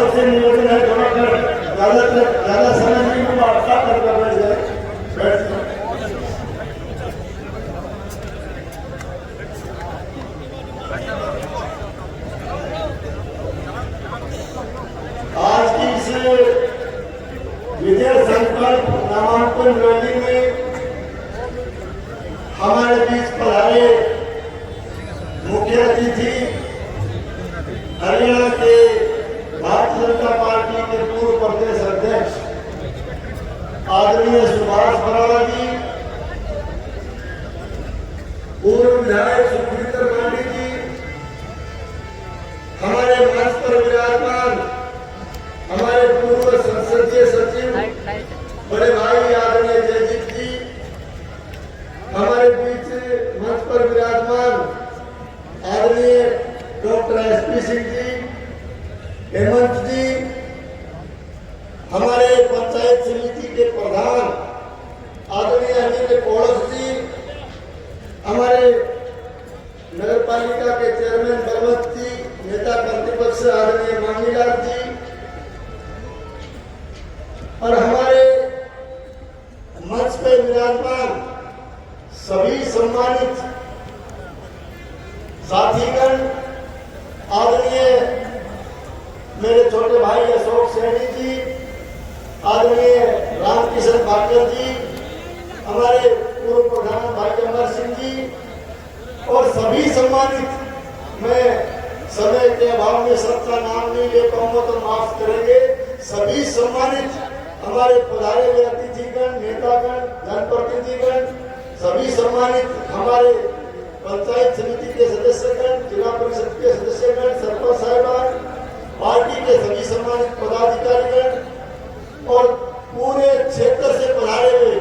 सबसे निवेदन है जमा कर ज्यादा समय नहीं होगा, अच्छा कर बैठ जाए। आज की इस विजय संकल्प नामांकन रैली में हमारे बीच पधारे मुख्य अतिथि हरियाणा के भारतीय जनता पार्टी के पूर्व प्रदेश अध्यक्ष आदरणीय सुभाष बराला जी, पूर्व विधायक सुखविंदर मांडी जी, हमारे मंच पर विराजमान हमारे पूर्व संसदीय सचिव बड़े भाई आदरणीय जयदीप जी, हमारे बीच मंच पर विराजमान आदरणीय डॉक्टर एसपी सिंह जी, हेमंत जी, हमारे पंचायत समिति के प्रधान आदरणीय अनिल कोड़स जी, हमारे नगर पालिका के चेयरमैन बलवंत जी, नेता प्रतिपक्ष आदरणीय मांगीलाल जी, और हमारे मंच पे विराजमान सभी सम्मानित साथीगण, आदरणीय मेरे छोटे भाई अशोक सैनी जी, आदरणीय रामकिशन भाटिया जी, हमारे पूर्व प्रधान भाई अमर सिंह जी, और सभी सम्मानित, मैं समय के अभाव में सबका नाम नहीं ले पाऊंगा तो माफ करेंगे, सभी सम्मानित हमारे पधारे हुए अतिथिगण, नेतागण, जनप्रतिनिधिगण, सभी सम्मानित हमारे पंचायत समिति के सदस्यगण, जिला परिषद के सदस्यगण, सरपंच साहिबान, पार्टी के सभी सम्मानित पदाधिकारीगण और पूरे क्षेत्र से पधारे हुए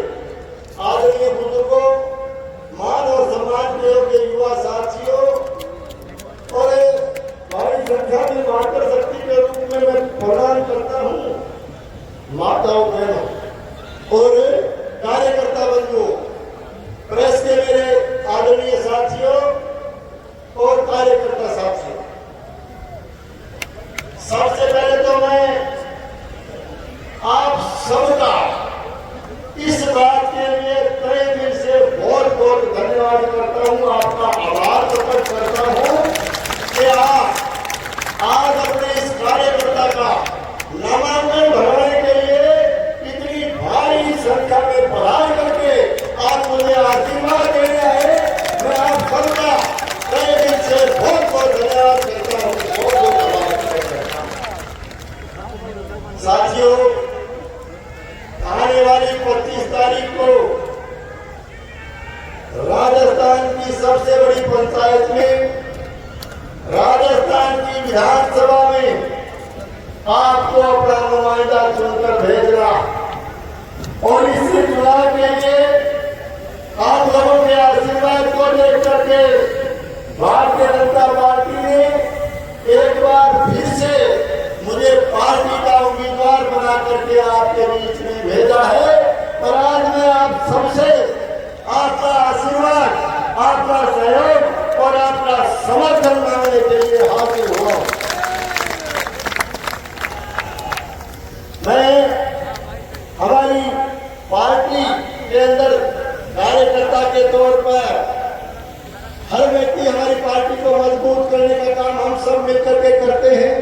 आदरणीय बुजुर्गों, मान और सम्मान के योग्य युवा साथियों और भारी संख्या में मातर शक्ति के रूप में मैं प्रदान करता हूँ माताओं, बहनों और कार्यकर्ता बंधुओं, प्रेस के मेरे आदरणीय साथियों और कार्यकर्ता साथियों, सबसे पहले तो मैं आप सबका इस बात के लिए तहे दिल से बहुत बहुत धन्यवाद करता हूं, आपका आभार प्रकट करता हूं कि आप आज अपने इस कार्यकर्ता का नामांकन भरवाने के लिए इतनी भारी संख्या में पढ़ाई करके आप मुझे आशीर्वाद देने आए। मैं आप सबका तहे दिल से बहुत बहुत धन्यवाद करता हूँ, बहुत बहुत आभार करता हूँ। साथियों, आने वाली 25 तारीख को राजस्थान की सबसे बड़ी पंचायत में, राजस्थान की विधानसभा में आपको अपना नुमाइंदा चुनकर भेजना और इस चुनाव के लिए आप लोगों के आशीर्वाद को देख करके भारतीय जनता पार्टी ने एक बार फिर से मुझे पार्टी का उम्मीदवार बना करके आपके बीच में भेजा है और आज मैं आप सबसे आपका आशीर्वाद, आपका सहयोग और आपका समर्थन मांगने के लिए हाजिर हुआ। मैं हमारी पार्टी के अंदर कार्यकर्ता के तौर पर हर व्यक्ति हमारी पार्टी को मजबूत करने का काम हम सब मिलकर के करते हैं।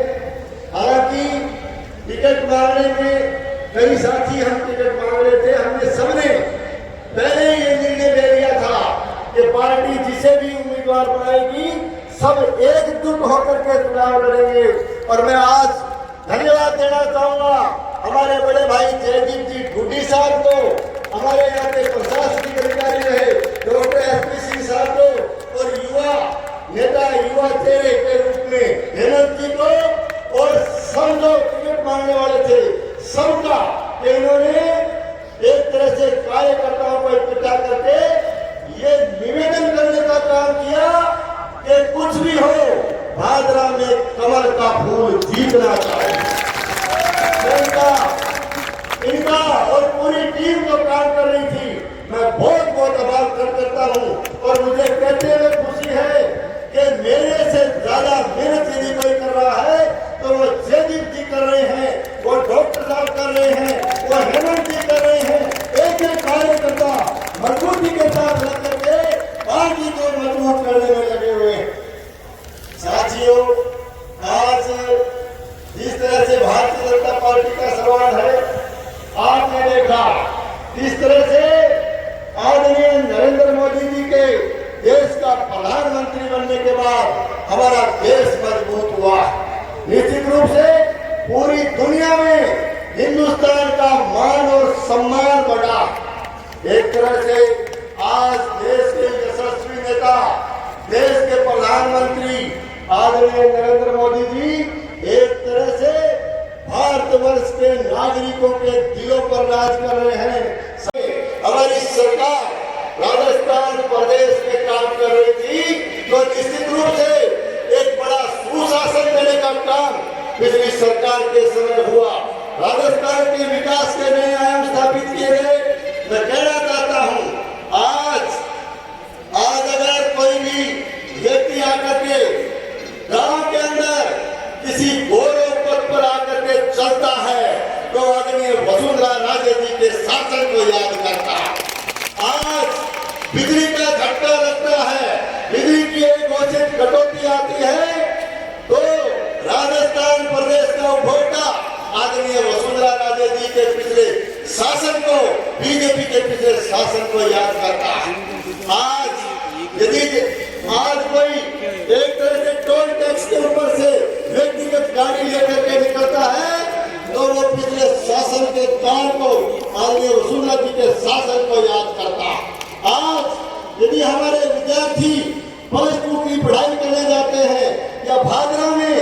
हालांकि टिकट मांगने में कई साथी हम टिकट मांग रहे थे, हमने सबने पहले ये निर्णय ले लिया था कि पार्टी जिसे भी उम्मीदवार बनाएगी सब एकजुट होकर के चुनाव लड़ेंगे। और मैं आज धन्यवाद देना चाहूंगा हमारे बड़े भाई जयदीप जी ढूंढी साहब को, हमारे यहाँ के प्रशासनिक अधिकारी रहे डॉक्टर एसपी सिंह साहब को और युवा नेता, युवा चेहरे के रूप में हेमंत जी को और सब जो टिकट मांगने वाले थे सबका, इन्होंने एक तरह से कार्यकर्ताओं को इकट्ठा करके ये निवेदन करने का काम किया कि कुछ भी हो भादरा में कमल का फूल जीतना चाहिए। इनका और पूरी टीम जो काम कर रही थी, मैं बहुत बहुत आभार करता हूँ और मुझे कहते हुए खुशी है कि मेरे से ज्यादा मेहनत यदि कोई कर रहा है तो वो जयदीप जी कर रहे निश्चित रूप से पूरी दुनिया में हिंदुस्तान का मान और सम्मान बढ़ा। एक तरह से आज देश के यशस्वी नेता, देश के प्रधानमंत्री आदरणीय नरेंद्र मोदी जी एक तरह से भारतवर्ष के नागरिकों के दिलों पर राज कर रहे हैं। हमारी सरकार राजस्थान प्रदेश में काम कर रही थी, तो निश्चित रूप से एक बड़ा सुशासन देने का काम पिछली सरकार के समय हुआ। राजस्थान के विकास के नए आयाम स्थापित किए गए। मैं कहना चाहता हूं, आज अगर कोई भी व्यक्ति आकर के गांव के अंदर किसी गौरव पद पर आकर के चलता है तो आदमी वसुंधरा राजे जी के शासन को याद करता है। आज बिजली का झटका लगता है, बिजली की एक औचित कटौती आती है तो राजस्थान प्रदेश का उपभोक्ता आदरणीय वसुंधरा राजे जी के पिछले शासन को, बीजेपी के पिछले शासन को याद करता है। आज यदि आज कोई एक तरह से टोल टैक्स के ऊपर से व्यक्तिगत गाड़ी लेकर के निकलता है तो वो पिछले शासन के काम को आदरणीय वसुंधरा जी के शासन को याद करता है। आज यदि हमारे विद्यार्थी +2 की पढ़ाई करने जाते हैं या भादरा में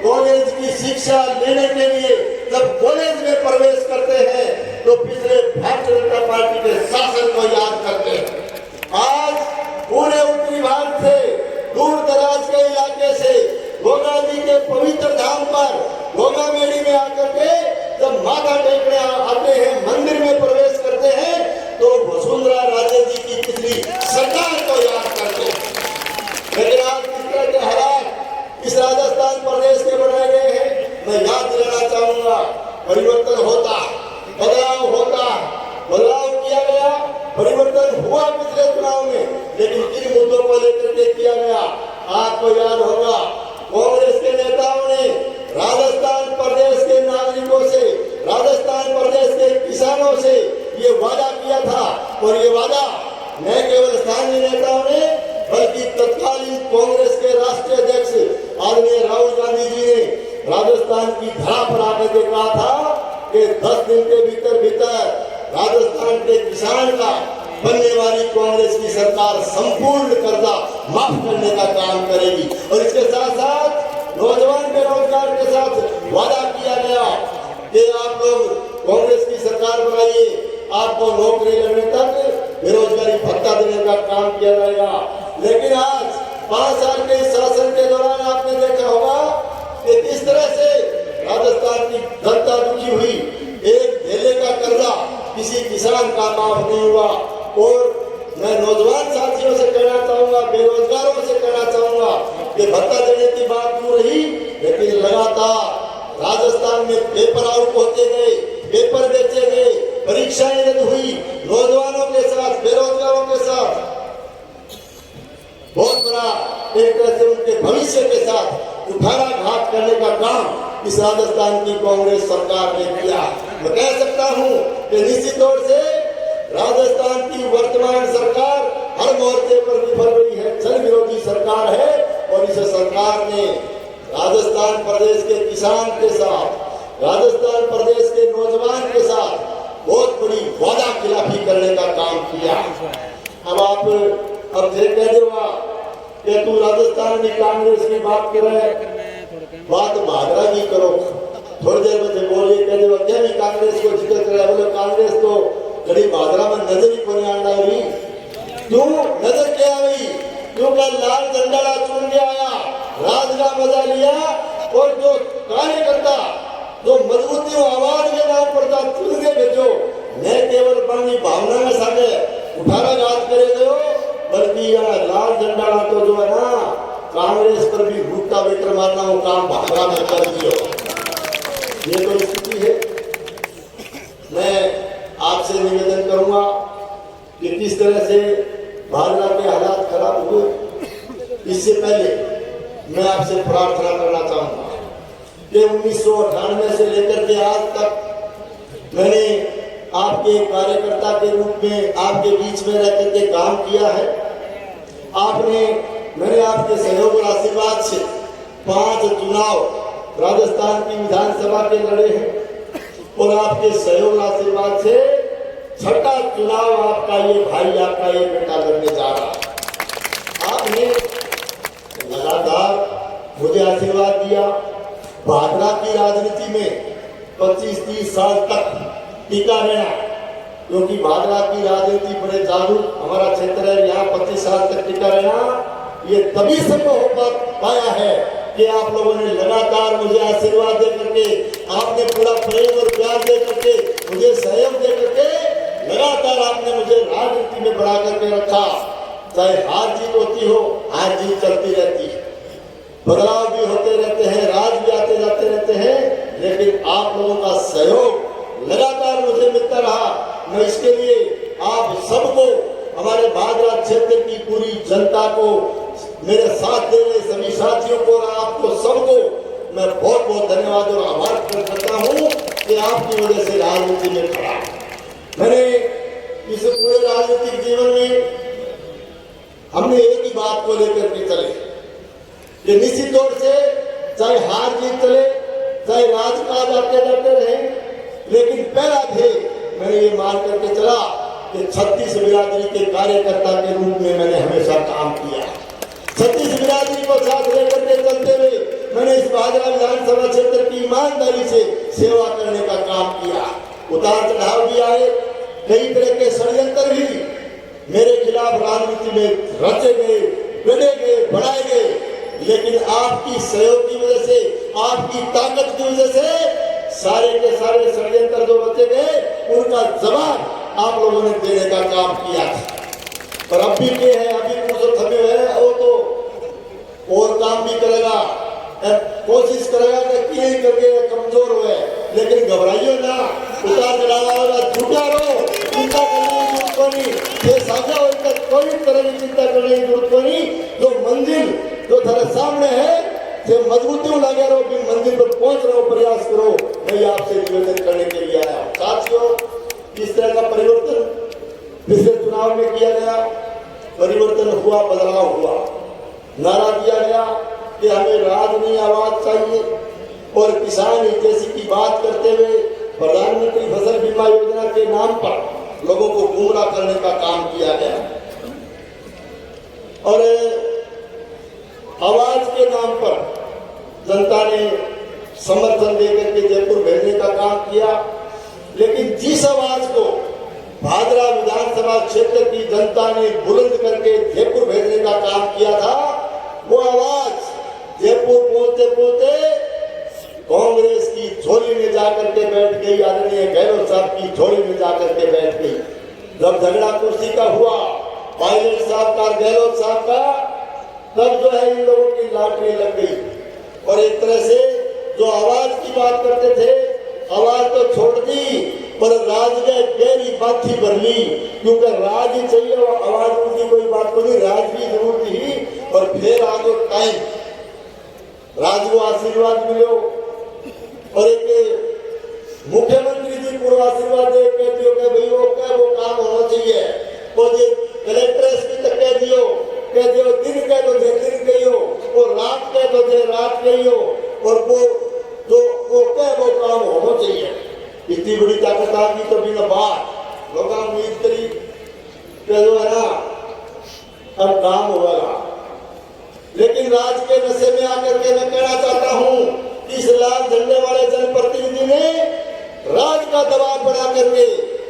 कॉलेज की शिक्षा लेने के लिए जब कॉलेज में प्रवेश करते हैं तो पिछले भारतीय जनता पार्टी के शासन को याद करते हैं। आज पूरे उत्तरी भारत से दूर दराज के इलाके से गोगा जी के पवित्र धाम पर गोगा मेड़ी में आकर के जब माथा टेकने आते हैं, मंदिर में प्रवेश करते हैं तो वसुंधरा राजे जी की पिछली सरकार को याद करते हैं। लेकिन आज इस तरह के हालात इस राजस्थान प्रदेश के बनाए गए हैं। मैं याद दिलाना चाहूंगा, परिवर्तन होता, बदलाव होता, बदलाव किया गया, परिवर्तन हुआ पिछले चुनाव में, लेकिन किन मुद्दों को लेकर के किया गया आपको याद होगा। कांग्रेस के नेताओं ने राजस्थान प्रदेश के नागरिकों से, राजस्थान प्रदेश के किसानों से ये वादा किया था और ये वादा न केवल स्थानीय नेताओं ने बल्कि तत्कालीन कांग्रेस के राष्ट्रीय अध्यक्ष आदरणीय राहुल गांधी जी ने राजस्थान की धरा पर आकर के कहा था कि 10 दिन के भीतर राजस्थान के किसान का बनने वाली कांग्रेस की सरकार संपूर्ण कर्जा माफ करने का काम करेगी। और इसके साथ साथ नौजवान बेरोजगार के साथ वादा किया गया कि आप लोग कांग्रेस की सरकार बनाइए, आपको नौकरी लगने तक बेरोजगारी भत्ता देने का काम किया जाएगा। लेकिन आज 5 साल के शासन के दौरान आपने देखा होगा कि किस तरह से राजस्थान की जनता दुखी हुई। एक धेले का कर्जा किसी किसान का माफ नहीं हुआ। और मैं नौजवान साथियों से कहना चाहूंगा, बेरोजगारों से कहना चाहूंगा कि भत्ता देने की बात क्यों रही, लेकिन लगातार राजस्थान में पेपर आउट होते गए, पेपर बेचे गए, परीक्षाएं रद्द हुई। नौजवानों के साथ, बेरोजगारों के साथ बहुत बड़ा एक तरह से उनके भविष्य के साथ कुठाराघात करने का काम इस राजस्थान की कांग्रेस सरकार ने किया। मैं कह सकता हूं कि निश्चित तौर से राजस्थान की वर्तमान सरकार हर मोर्चे पर विफल रही है, जन विरोधी सरकार है। और इस सरकार ने राजस्थान प्रदेश के किसान के साथ, राजस्थान प्रदेश के नौजवान के साथ बहुत बड़ी वादा खिलाफी करने का काम किया। अब आप कह देगा कि तू राजस्थान में कांग्रेस की बात कर रहे हैं, बात भादरा की करो। थोड़ी देर में बोलिए कह देगा क्या नहीं कांग्रेस को जिक्र कर रहा है, बोले कांग्रेस तो कड़ी भादरा में नजर ही कोई आना हुई। क्यों नजर क्या हुई? क्योंकि लाल झंडा चुन के आया, राज का मजा लिया और जो कार्यकर्ता जो मजबूती आवाज के नाम पर था चुन के भेजो, न केवल पानी भावना में साथे कुठाराघात करे गयो, बल्कि यहाँ लाल झंडा तो जो है ना कांग्रेस पर भी भूखा बेकर मारना वो काम भागरा में कर दियो। ये तो स्थिति है। मैं आपसे निवेदन करूंगा कि किस तरह से भागरा के हालात खराब हुए। इससे पहले मैं आपसे प्रार्थना करना चाहूंगा कि 1998 से लेकर के आज तक मैंने आपके कार्यकर्ता के रूप में आपके बीच में रहकर के काम किया है। मैंने आपके सहयोग और आशीर्वाद से 5 चुनाव राजस्थान की विधानसभा के लड़े हैं और आपके सहयोग आशीर्वाद से छठा चुनाव आपका ये भाई, आपका ये बेटा लड़ने जा रहा है। आपने लगातार मुझे आशीर्वाद दिया। भादरा की राजनीति में 25-30 साल तक टिका रहना, क्योंकि भादरा की राजनीति बड़े जागरूक हमारा क्षेत्र है, यहाँ 25 साल तक टिका रहना ये तभी संभव हो पाया है कि आप लोगों ने लगातार मुझे आशीर्वाद दे करके, आपने पूरा प्रेम और प्यार दे करके, मुझे सहयोग दे करके लगातार आपने मुझे राजनीति में बढ़ा करके रखा। चाहे हार जीत होती हो, हार जीत चलती रहती है, बदलाव भी होते रहते हैं, राज भी आते जाते रहते हैं, लेकिन आप लोगों का सहयोग लगातार मुझे मिलता रहा। मैं इसके लिए आप सबको, हमारे भादरा क्षेत्र की पूरी जनता को, मेरे साथ दे रहे सभी साथियों को और आपको सबको मैं बहुत बहुत धन्यवाद और आभार प्रकट करता हूँ कि आपकी वजह से राजनीति में खड़ा। मैंने इस पूरे राजनीतिक जीवन में हमने एक ही बात को लेकर के चले कि निश्चित तौर से चाहे हार जीत चले, चाहे राजकाज आते जाते रहे, लेकिन पहला ध्येय मैंने ये मान करके चला कि छत्तीस बिरादरी के कार्यकर्ता के रूप में मैंने हमेशा काम किया। छत्तीस बिरादरी को साथ लेकर के चलते हुए मैंने इस भादरा विधानसभा क्षेत्र की ईमानदारी से सेवा करने का काम किया। उतार चढ़ाव भी आए, कई तरह के षड्यंत्र भी मेरे खिलाफ राजनीति में रचे गए, गढ़े गए, बढ़ाए गए, लेकिन आपकी सहयोग की वजह से, आपकी ताकत की वजह से सारे के सारे षड्यंत्र जो रचे गए उनका जवाब आप लोगों ने देने का काम किया था। और अब भी के है, अभी कुछ थमे हुए है, वो तो और काम भी करेगा, कोशिश करेगा कि यही करके कमजोर हुए, लेकिन घबराइए ना, उतार चढ़ाव होगा, झूठा रहो, चिंता करने की जरूरत नहीं, ये साझा होकर कोई तरह की चिंता करने की जरूरत नहीं। जो मंजिल जो थारे सामने है, जो मजबूती लगे रहो, भी मंजिल पर पहुंच रहो, प्रयास करो, मैं आपसे निवेदन करने के लिए आया। साथियों, इस तरह का परिवर्तन पिछले चुनाव में किया गया, परिवर्तन हुआ, बदलाव हुआ, नारा दिया गया कि हमें राज नहीं आवाज चाहिए, और किसान हितैषी की बात करते हुए प्रधानमंत्री फसल बीमा योजना के नाम पर लोगों को गुमराह करने का काम किया गया, और आवाज के नाम पर जनता ने समर्थन देकर के जयपुर भेजने का काम किया। लेकिन जिस आवाज को भादरा विधानसभा क्षेत्र की जनता ने बुलंद करके जयपुर भेजने का काम किया था, वो आवाज जयपुर पहुंचते पहुंचते कांग्रेस की झोली में जाकर के बैठ गई, आदरणीय गहलोत साहब की झोली में जाकर के बैठ गई। जब झगड़ा कुर्सी का हुआ, पायलट साहब का, गहलोत साहब का, तब जो है इन लोगों की लाटरी लग गई, और एक तरह से जो आवाज की बात करते थे, आवाज तो छोड़ दी, पर राज ने गहरी बाथी भर ली, क्योंकि राज ही चाहिए, आवाज उनकी कोई बात को नहीं, राज भी जरूर थी। और फिर आगे टाइम राज को आशीर्वाद मिलो, और एक मुख्यमंत्री जी पूरा आशीर्वाद दे कहते हो कि भाई वो काम होना चाहिए, और ये कलेक्टर एसपी तक कह दियो, कहते हो दिन कह दो दिन कही हो, और रात कह दो रात कही हो, और वो जो वो काम होना चाहिए। इतनी बड़ी ताकत आ गई तो बिना बात लोग उम्मीद करी जो है ना अब काम होगा। लेकिन राज के नशे में आकर के मैं कहना चाहता हूँ, इस लाल झंडे वाले जनप्रतिनिधि ने राज का दबाव बना करके,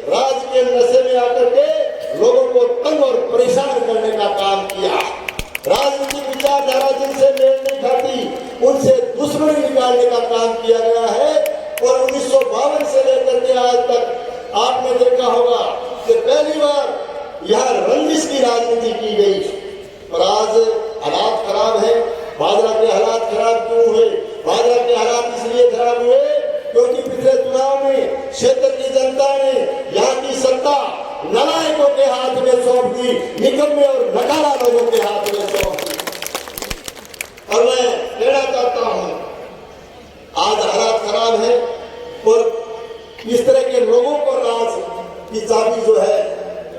राज के नशे में आकर के लोगों को तंग और परेशान करने का काम किया। राजनीतिक विचारधारा जिनसे मेल नहीं खाती उनसे दुश्मनी निकालने का काम किया गया है। और 1952 से लेकर के आज तक आपने देखा होगा कि पहली बार यहाँ रंजिश की राजनीति की गई, और आज हालात खराब है। भादरा के हालात खराब क्यों हुए? भादरा के हालात इसलिए खराब हुए क्योंकि पिछले चुनाव में क्षेत्र की जनता ने यहाँ की सत्ता नालायकों के हाथ में सौंप दी, निकम्मे और नकारा लोगों के हाथ में सौंप दी। और मैं कहना चाहता हूँ, आज हालात खराब है और इस तरह के लोगों को राज की चाबी जो है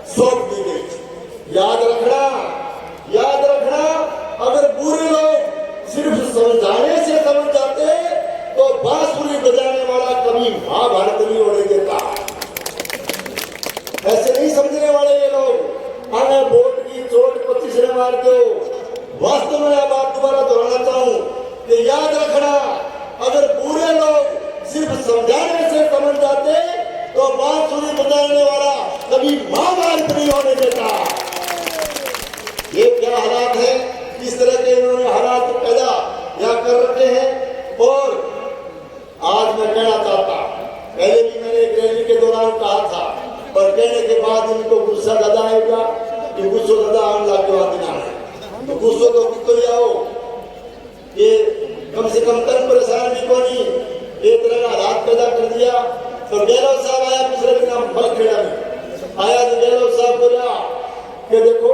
सौंप दी गई। याद रखना, अगर बुरे लोग सिर्फ समझाने से समझ जाते कभी महाभारत नहीं होने देता। ऐसे नहीं समझने वाले ये लोग। हमें वोट की चोट 25 ने मार दो। वास्तव में यह बात दोबारा दोहराना चाहूं कि याद रखना, अगर पूरे लोग सिर्फ समझाने से समझ जाते तो बांसुरी बजाने वाला कभी महाभारत नहीं होने देता। ये क्या हालात है, किस तरह के इन्होंने हालात पैदा या कर रखे हैं। और आज मैं कहना चाहता, पहले भी मैंने एक रैली के दौरान कहा था, पर कहने के बाद इनको गुस्सा ज्यादा आएगा कि गुस्सो ज्यादा आने लग गया देना है, तो गुस्सो तो कितो जाओ। ये कम से कम तन परेशान भी को नहीं, एक तरह का हालात पैदा कर दिया। तो गहलोत साहब आया पिछले दिन मलखेड़ा में आया, तो गहलोत साहब बोला कि देखो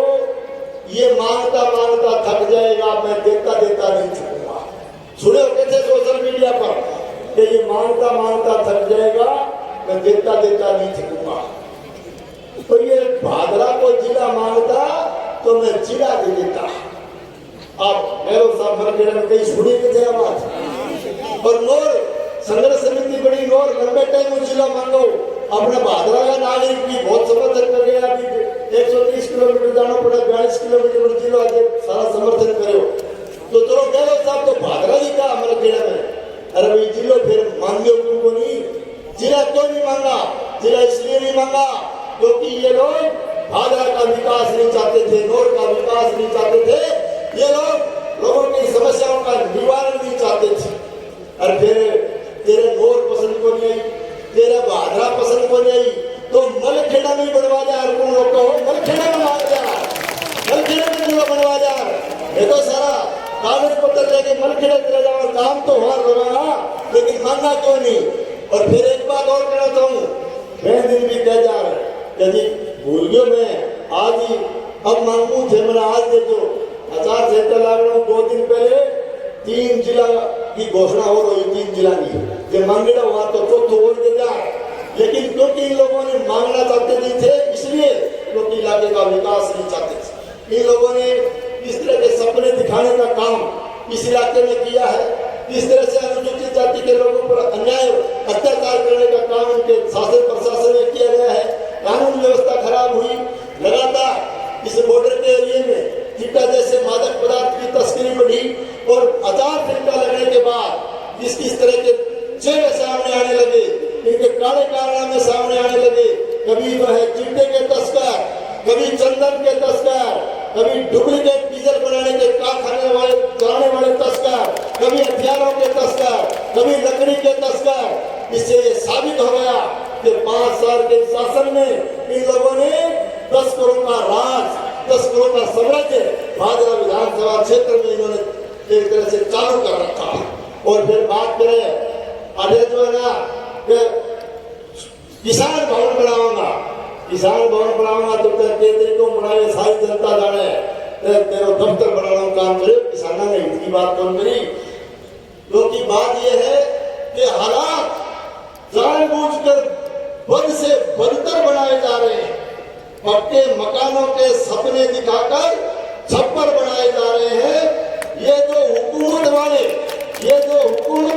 ये मांगता मांगता थक जाएगा, मैं देता देता नहीं थकूंगा। सुने हो कैसे सोशल मीडिया पर कि ये मांगता मांगता थक जाएगा, मैं देता देता नहीं थकूंगा। तो ये भादरा को जिला मांगता तो मैं जिला दे देता। आप गहलोत साहब मलखेड़ा में कहीं सुनी के थे आवाज। और नोर संघर्ष समिति बड़ी नोर लंबे टाइम जिला मांगो। अपना भादरा का नागरिक भी बहुत समर्थन कर गया। अभी 130 किलोमीटर जाना पड़ा, 42 किलोमीटर जिला सारा समर्थन करो। तो चलो गहलोत साहब तो भादरा ही का मलखेड़ा में। अरे भाई जिलो फिर मांगे उनको नहीं, जिला क्यों नहीं मांगा? जिला इसलिए नहीं मांगा क्योंकि ये लोग भादरा का विकास नहीं चाहते थे, नोर का विकास नहीं चाहते थे। ये लोगों की समस्याओं का निवारण नहीं चाहते थे। और फिर तेरे नोर पसंद को नहीं आई, तेरा भादरा पसंद को नहीं आई, तो मलखेड़ा में बनवा जा। तुम लोग कहो मलखेड़ा में मांग जा, मलखेड़ा में जिला बनवा जा। ये तो सारा कागज पत्र लेके मलखेड़ा चले जाओ, काम तो हुआ लगाना, लेकिन मांगा क्यों नहीं? और फिर एक बात और कहना चाहूँ, मैं दिन भी कह जा रहा यदि भूल गयो मैं आज ही अब मांगू थे, मैंने आज देखो आचार संहिता लागू 2 दिन पहले 3 जिला की घोषणा हो रही, 3 जिला की जब मांगेड़ा हुआ तो चौथो और दे जा। लेकिन क्योंकि इन लोगों ने मांगना चाहते नहीं थे, इसलिए क्योंकि इलाके का विकास नहीं चाहते थे। इन लोगों ने इस तरह के सपने दिखाने का काम इस इलाके में किया है। इस तरह से अनुसूचित जाति के लोगों पर अन्याय अत्याचार करने का काम इनके शासन प्रशासन में किया गया है। कानून व्यवस्था खराब हुई, लगातार इस बॉर्डर के एरिया में चिट्टा जैसे मादक पदार्थ की तस्करी बढ़ी। और आचार संहिता लगने के बाद इस तरह के चेहरे सामने आने लगे, इनके काले कारनामे सामने आने लगे। कभी जो है चिट्टे के तस्कर, कभी चंदन के तस्कर, कभी डुप्लीकेट डीजल बनाने के कारखाने वाले चलाने वाले तस्कर, कभी हथियारों के तस्कर, कभी लकड़ी के तस्कर। इससे ये साबित हो गया कि 5 साल के शासन में इन लोगों ने तस्करों का राज, तस्करों का साम्राज्य भादरा विधानसभा क्षेत्र में इन्होंने एक तरह से चालू कर रखा। और फिर बात करें अरे जो है ना किसान भवन बनाऊंगा, किसान भवन बनाऊंगा तो केंद्र को बनाए सारी जनता जाने तेरे दफ्तर बनाना काम करे, किसानों ने इतनी बात कौन करी? क्योंकि बात यह है कि हालात जानबूझकर बद से बदतर बनाए जा रहे हैं। पक्के मकानों के सपने दिखाकर छप्पर बनाए जा रहे हैं। ये जो हुकूमत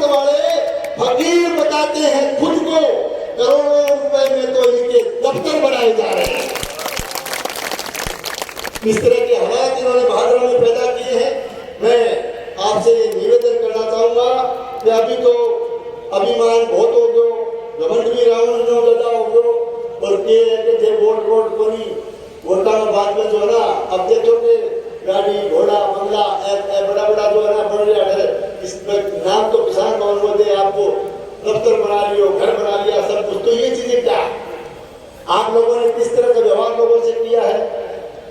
वाले फकीर बताते हैं खुद को, करोड़ों रुपए में तो इनके दफ्तर बनाए जा रहे हैं। इस तरह के हालात इन्होंने भादरा में पैदा किए हैं। मैं आपसे ये निवेदन करना चाहूंगा कि अभी तो अभिमान बहुत हो गयो, घमंड भी रावण ज्यादा हो गयो। और थे वोट कोनी वोटा में बाद में जो है ना, अब देखोगे गाड़ी घोड़ा बंगला बड़ा बड़ा जो है ना बन रहा है। इसमें नाम तो किसान भवन बोलते, आपको दफ्तर बना लियो, घर बना लिया, सब कुछ। तो ये चीजें क्या आप लोगों ने किस तरह का व्यवहार लोगों से किया है?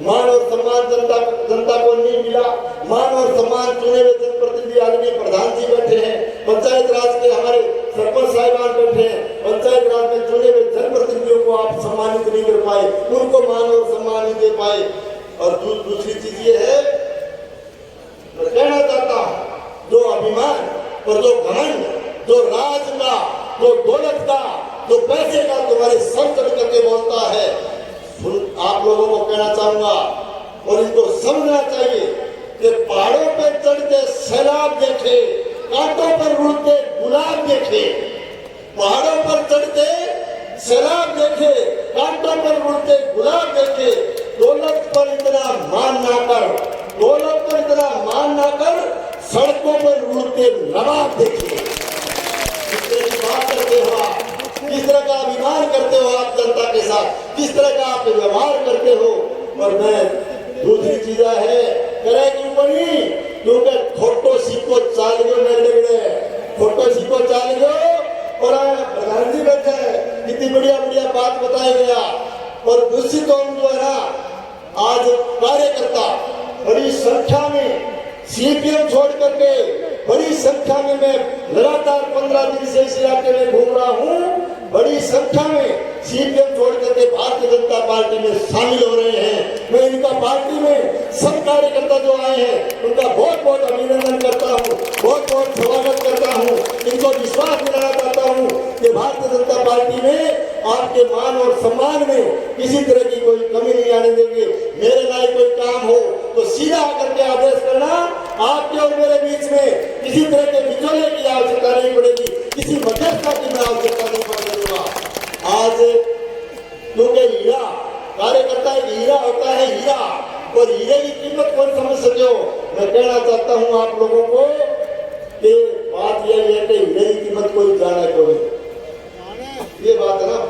मान और सम्मान जनता को नहीं मिला। मान और सम्मान चुने हुए जनप्रतिनिधि आदमी प्रधान जी बैठे हैं, पंचायत राज के हमारे सरपंच साहिबान बैठे हैं, पंचायत राज में चुने हुए जनप्रतिनिधियों को आप सम्मानित नहीं कर पाए, उनको मान और सम्मान नहीं दे पाए। और दूसरी चीज ये है, मैं कहना चाहता हूं, जो अभिमान और जो घमंड, जो राज का, जो दौलत का, जो पैसे का तुम्हारे सर चढ़ करके बोलता है, आप लोगों को कहना चाहूंगा और इनको समझना चाहिए कि पहाड़ों पर चढ़ते सैलाब देखे, कांटों पर उड़ते गुलाब देखे, पहाड़ों सैलाब देखे, कांटों पर उड़ते गुलाब देखे, दौलत पर इतना मान ना कर, दौलत पर इतना मान ना कर, सड़कों पर उड़ते नवाब देखे। किस तरह की बात करते हो आप, किस तरह का अभिमान करते हो आप जनता के साथ, किस तरह का आप व्यवहार करते हो। और मैं दूसरी चीज है करे क्यों बनी, क्योंकि खोटो सिक्को चाल गयो मेरे, खोटो सिक्को चाल गयो। और प्रधान जी बैठे हैं, कितनी बढ़िया बढ़िया बात बताया गया। और दूसरी कौन जो है ना, आज कार्यकर्ता बड़ी संख्या में सीपीएम छोड़ करके बड़ी संख्या में, मैं लगातार 15 दिन से इस इलाके में घूम रहा हूँ, बड़ी संख्या में सीपीएम छोड़ करके भारतीय जनता पार्टी में शामिल हो रहे हैं। मैं इनका पार्टी में सब कार्यकर्ता जो आए हैं उनका बहुत बहुत अभिनंदन करता हूँ, बहुत बहुत स्वागत करता हूँ। इनको विश्वास दिलाना चाहता हूँ कि भारतीय जनता पार्टी में आपके मान और सम्मान में किसी तरह की कोई कमी नहीं आने देंगे। मेरे लायक कोई काम हो तो सीधा आकर के आदेश करना, आपके और मेरे बीच में किसी तरह के बिचौले की आवश्यकता नहीं पड़ेगी, किसी मध्यस्थता की आवश्यकता नहीं पड़ेगी। आज क्योंकि हीरा, कार्यकर्ता एक हीरा होता है, हीरा, और हीरे की कीमत कौन समझ सके हो। मैं कहना चाहता हूँ आप लोगों को कि बात यह है कि हीरे की कीमत कोई जाने कोई, ये बात है ना।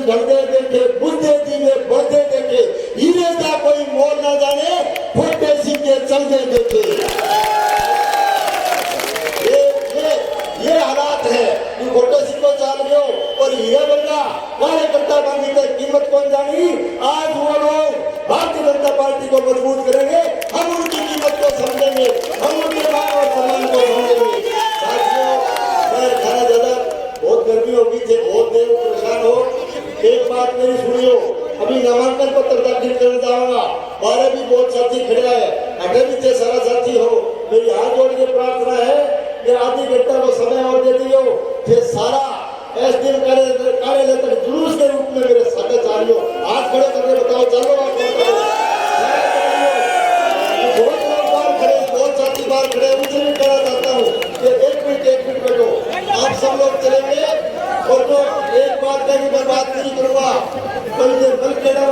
ढलते देखे, बुझते दीवे बढ़ते देखे, हीरे का कोई मोल न जाने, खोटे सिक्के चलते देखे। ये हालात है कि खोटे सिक्को चाल गयो और हीरे बनना, कार्यकर्ता बनने की कीमत कौन जानी। आज वो लोग भारतीय जनता पार्टी को मजबूत करेंगे, हम उनकी कीमत को समझेंगे, हम उनके मान और सम्मान को समझेंगे। साथियों, मैं खाना ज्यादा, बहुत गर्मी होगी, बहुत देर परेशान हो। एक बात मेरी सुनियो, अभी नामांकन पत्र दाखिल करने जाऊंगा, बारह भी बहुत साथी खड़े हैं, अगर भी सारा साथी हो, मेरी हाथ जोड़ के प्रार्थना है कि आधी घंटा को समय और दे दियो, फिर सारा एसडीएम कार्यालय तक जुलूस के रूप में मेरे साथ चालियो हाथ खड़े करके बताओ, चलो आप बहुत लोग बार खड़े, बहुत साथी बार खड़े, उनसे भी कहना चाहता हूँ कि एक मिनट बैठो, आप सब लोग चलेंगे। और तो एक बात का भी मैं बात नहीं करूंगा, कोई बल के ना